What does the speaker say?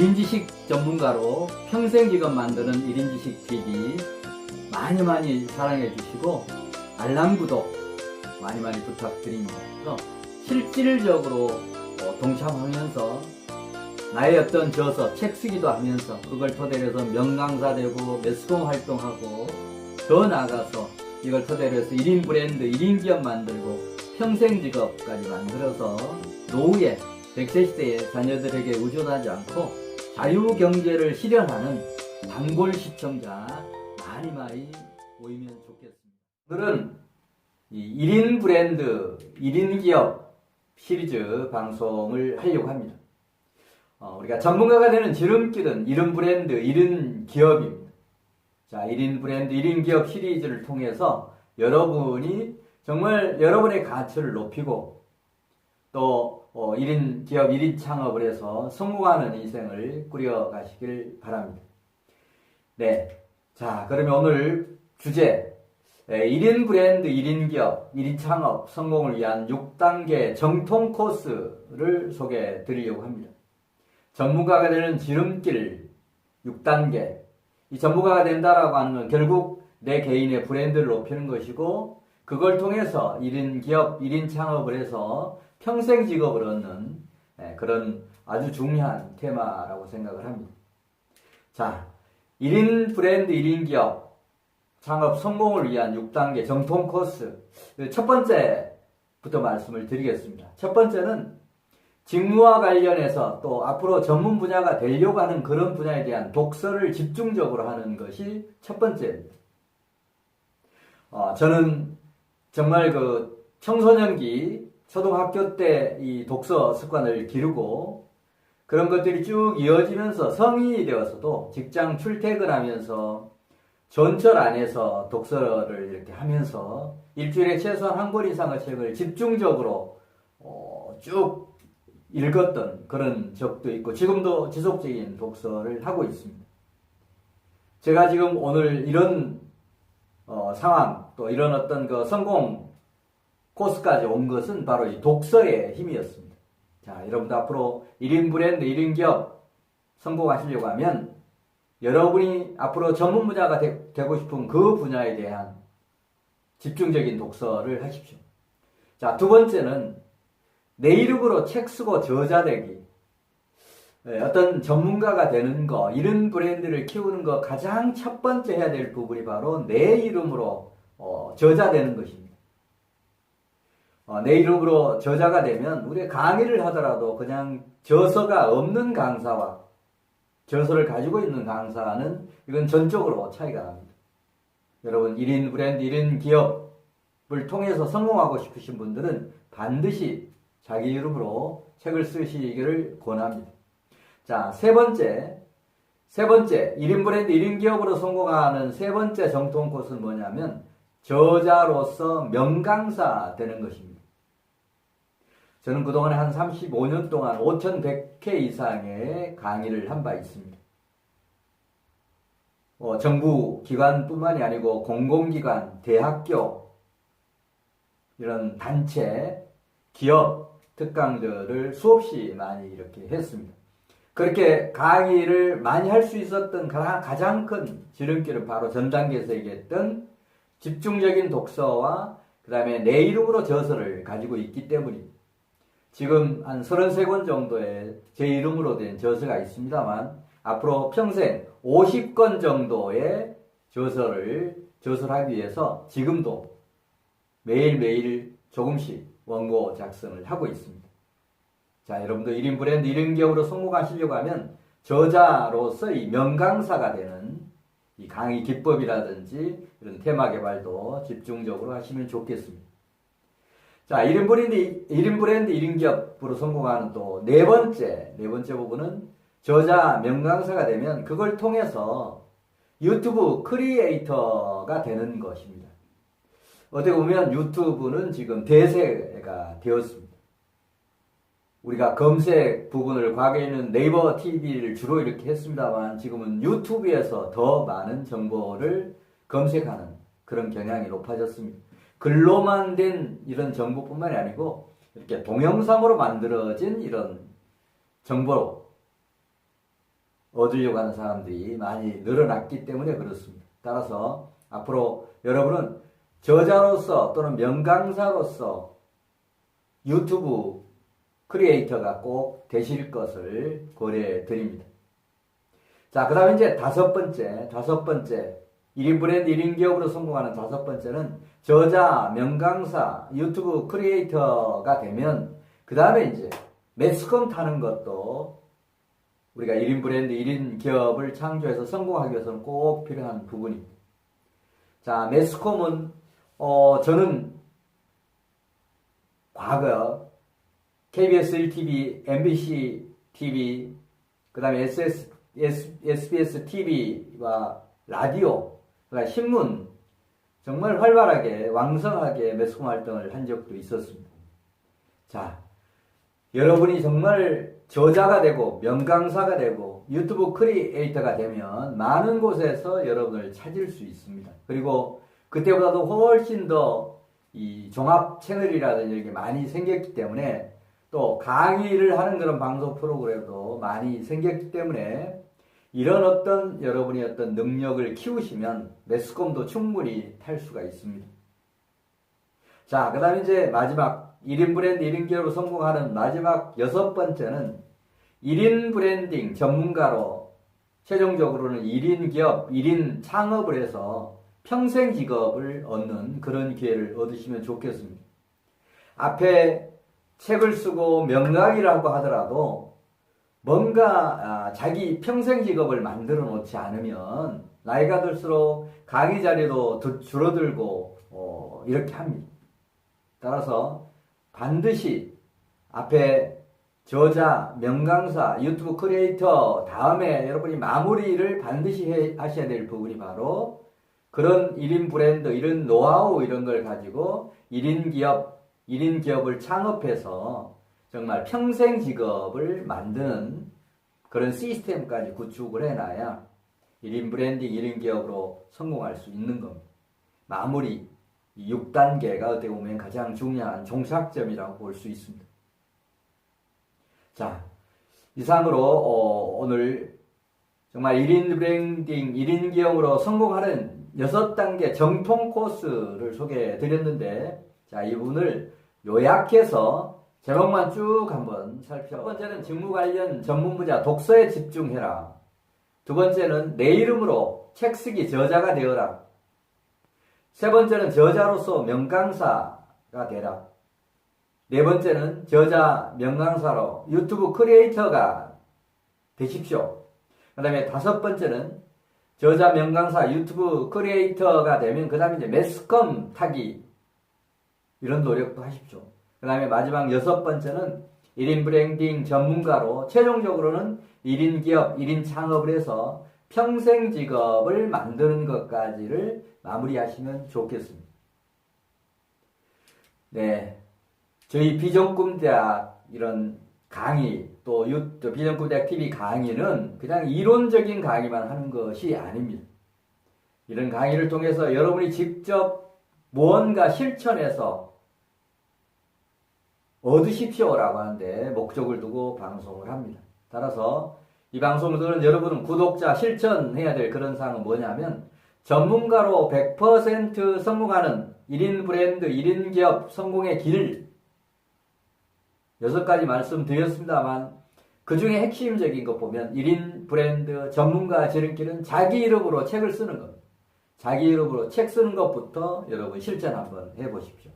1인지식 전문가로 평생직업 만드는 1인지식 TV 많이 사랑해 주시고 알람 구독 많이 부탁드립니다. 그래서 실질적으로 동참하면서 나의 어떤 저서 책 쓰기도 하면서 그걸 토대로 해서 명강사 되고 매스컴 활동하고 더 나아가서 이걸 토대로 해서 1인 브랜드, 1인 기업 만들고 평생 직업까지 만들어서 노후에 100세 시대의 자녀들에게 의존하지 않고 자유경제를 실현하는 단골 시청자 많이 모이면 좋겠습니다. 오늘은 이 1인 브랜드, 1인 기업 시리즈 방송을 하려고 합니다. 우리가 전문가가 되는 지름길은 1인 브랜드, 1인 기업입니다. 자, 1인 브랜드, 1인 기업 시리즈를 통해서 여러분이 정말 여러분의 가치를 높이고 또 1인 기업, 1인 창업을 해서 성공하는 인생을 꾸려가시길 바랍니다. 네. 자, 그러면 오늘 주제 1인 브랜드, 1인 기업, 1인 창업 성공을 위한 6단계 정통 코스를 소개해 드리려고 합니다. 전문가가 되는 지름길 6단계. 이 전문가가 된다라고 하는 건 결국 내 개인의 브랜드를 높이는 것이고 그걸 통해서 1인 기업, 1인 창업을 해서 평생 직업을 얻는 그런 아주 중요한 테마라고 생각을 합니다. 자, 1인 브랜드, 1인 기업 창업 성공을 위한 6단계 정통 코스. 첫 번째부터 말씀을 드리겠습니다. 첫 번째는 직무와 관련해서 또 앞으로 전문 분야가 되려고 하는 그런 분야에 대한 독서를 집중적으로 하는 것이 첫 번째입니다. 저는 정말 그 청소년기 초등학교 때 이 독서 습관을 기르고 그런 것들이 쭉 이어지면서 성인이 되어서도 직장 출퇴근하면서 전철 안에서 독서를 이렇게 하면서 일주일에 최소한 한 권 이상의 책을 집중적으로 쭉 읽었던 그런 적도 있고 지금도 지속적인 독서를 하고 있습니다. 제가 지금 오늘 이런 상황 또 이런 어떤 그 성공 코스까지 온 것은 바로 이 독서의 힘이었습니다. 자, 여러분도 앞으로 1인 브랜드, 1인 기업 성공하시려고 하면 여러분이 앞으로 전문 분야가 되고 싶은 그 분야에 대한 집중적인 독서를 하십시오. 자, 두 번째는 내 이름으로 책 쓰고 저자되기. 어떤 전문가가 되는 거, 1인 브랜드를 키우는 거 가장 첫 번째 해야 될 부분이 바로 내 이름으로 저자되는 것입니다. 내 이름으로 저자가 되면 우리가 강의를 하더라도 그냥 저서가 없는 강사와 저서를 가지고 있는 강사는 이건 전적으로 차이가 납니다. 여러분 1인 브랜드, 1인 기업을 통해서 성공하고 싶으신 분들은 반드시 자기 이름으로 책을 쓰시기를 권합니다. 자, 세 번째 1인 브랜드, 1인 기업으로 성공하는 세 번째 정통 코스는 뭐냐면 저자로서 명강사 되는 것입니다. 저는 그동안에 한 35년 동안 5,100회 이상의 강의를 한 바 있습니다. 정부 기관뿐만이 아니고 공공기관, 대학교, 이런 단체, 기업 특강들을 수없이 많이 이렇게 했습니다. 그렇게 강의를 많이 할 수 있었던 가장 큰 지름길은 바로 전 단계에서 얘기했던 집중적인 독서와 그 다음에 내 이름으로 저서를 가지고 있기 때문입니다. 지금 한 33권 정도의 제 이름으로 된 저서가 있습니다만 앞으로 평생 50권 정도의 저서를 하기 위해서 지금도 매일매일 조금씩 원고 작성을 하고 있습니다. 자, 여러분도 1인 브랜드, 1인 기업으로 성공하시려고 하면 저자로서 이 명강사가 되는 이 강의 기법이라든지 이런 테마 개발도 집중적으로 하시면 좋겠습니다. 자, 1인 브랜드, 1인 기업으로 성공하는 또 네 번째 부분은 저자, 명강사가 되면 그걸 통해서 유튜브 크리에이터가 되는 것입니다. 어떻게 보면 유튜브는 지금 대세가 되었습니다. 우리가 검색 부분을 과거에는 네이버 TV를 주로 이렇게 했습니다만 지금은 유튜브에서 더 많은 정보를 검색하는 그런 경향이 높아졌습니다. 글로만 된 이런 정보뿐만이 아니고 이렇게 동영상으로 만들어진 이런 정보 얻으려고 하는 사람들이 많이 늘어났기 때문에 그렇습니다. 따라서 앞으로 여러분은 저자로서 또는 명강사로서 유튜브 크리에이터가 꼭 되실 것을 고려해 드립니다. 자, 그 다음에 이제 다섯 번째, 1인 브랜드 1인 기업으로 성공하는 다섯 번째는 저자, 명강사, 유튜브 크리에이터가 되면 그 다음에 이제 매스컴 타는 것도 우리가 1인 브랜드 1인 기업을 창조해서 성공하기 위해서는 꼭 필요한 부분입니다. 자, 매스컴은 저는 과거 KBS 1TV, MBC TV, 그 다음에 SBS TV와 라디오, 그다음에 신문 정말 활발하게 왕성하게 매스컴 활동을 한 적도 있었습니다. 자, 여러분이 정말 저자가 되고 명강사가 되고 유튜브 크리에이터가 되면 많은 곳에서 여러분을 찾을 수 있습니다. 그리고 그때보다도 훨씬 더 이 종합 채널이라든지 이렇게 많이 생겼기 때문에 또 강의를 하는 그런 방송 프로그램도 많이 생겼기 때문에 이런 어떤 여러분이 어떤 능력을 키우시면 매스컴도 충분히 탈 수가 있습니다. 자, 그 다음에 이제 마지막 1인 브랜드 1인 기업으로 성공하는 마지막 여섯 번째는 1인 브랜딩 전문가로 최종적으로는 1인 기업, 1인 창업을 해서 평생 직업을 얻는 그런 기회를 얻으시면 좋겠습니다. 앞에 책을 쓰고 명강의라고 하더라도 뭔가 자기 평생 직업을 만들어 놓지 않으면 나이가 들수록 강의 자리도 줄어들고 이렇게 합니다. 따라서 반드시 앞에 저자, 명강사, 유튜브 크리에이터 다음에 여러분이 마무리를 반드시 하셔야 될 부분이 바로 그런 1인 브랜드, 이런 노하우 이런 걸 가지고 1인 기업을 창업해서 정말 평생 직업을 만드는 그런 시스템까지 구축을 해놔야 1인 브랜딩, 1인 기업으로 성공할 수 있는 겁니다. 마무리, 6단계가 어떻게 보면 가장 중요한 종착점이라고 볼 수 있습니다. 자, 이상으로 오늘 정말 1인 브랜딩, 1인 기업으로 성공하는 6단계 정통 코스를 소개해 드렸는데, 자, 이 부분을 요약해서 제목만 쭉 한번 첫 번째는 직무 관련 전문 분야 독서에 집중해라. 두 번째는 내 이름으로 책 쓰기 저자가 되어라. 세 번째는 저자로서 명강사가 되라. 네 번째는 저자, 명강사로 유튜브 크리에이터가 되십시오. 그 다음에 다섯 번째는 저자, 명강사, 유튜브 크리에이터가 되면 그 다음에 이제 매스컴 타기 이런 노력도 하십시오. 그 다음에 마지막 여섯 번째는 1인 브랜딩 전문가로 최종적으로는 1인 기업, 1인 창업을 해서 평생 직업을 만드는 것까지를 마무리하시면 좋겠습니다. 네, 저희 비전꿈대학 이런 강의 또 비전꿈대학 TV 강의는 그냥 이론적인 강의만 하는 것이 아닙니다. 이런 강의를 통해서 여러분이 직접 무언가 실천해서 얻으십시오라고 하는데 목적을 두고 방송을 합니다. 따라서 이 방송을 들은 여러분은 구독자 실천해야 될 그런 사항은 뭐냐면 전문가로 100% 성공하는 1인 브랜드, 1인 기업 성공의 길 6가지 말씀드렸습니다만 그 중에 핵심적인 것 보면 1인 브랜드 전문가 지름길은 자기 이름으로 책을 쓰는 겁니다. 자기 이름으로 책 쓰는 것부터 여러분 실천 한번 해보십시오.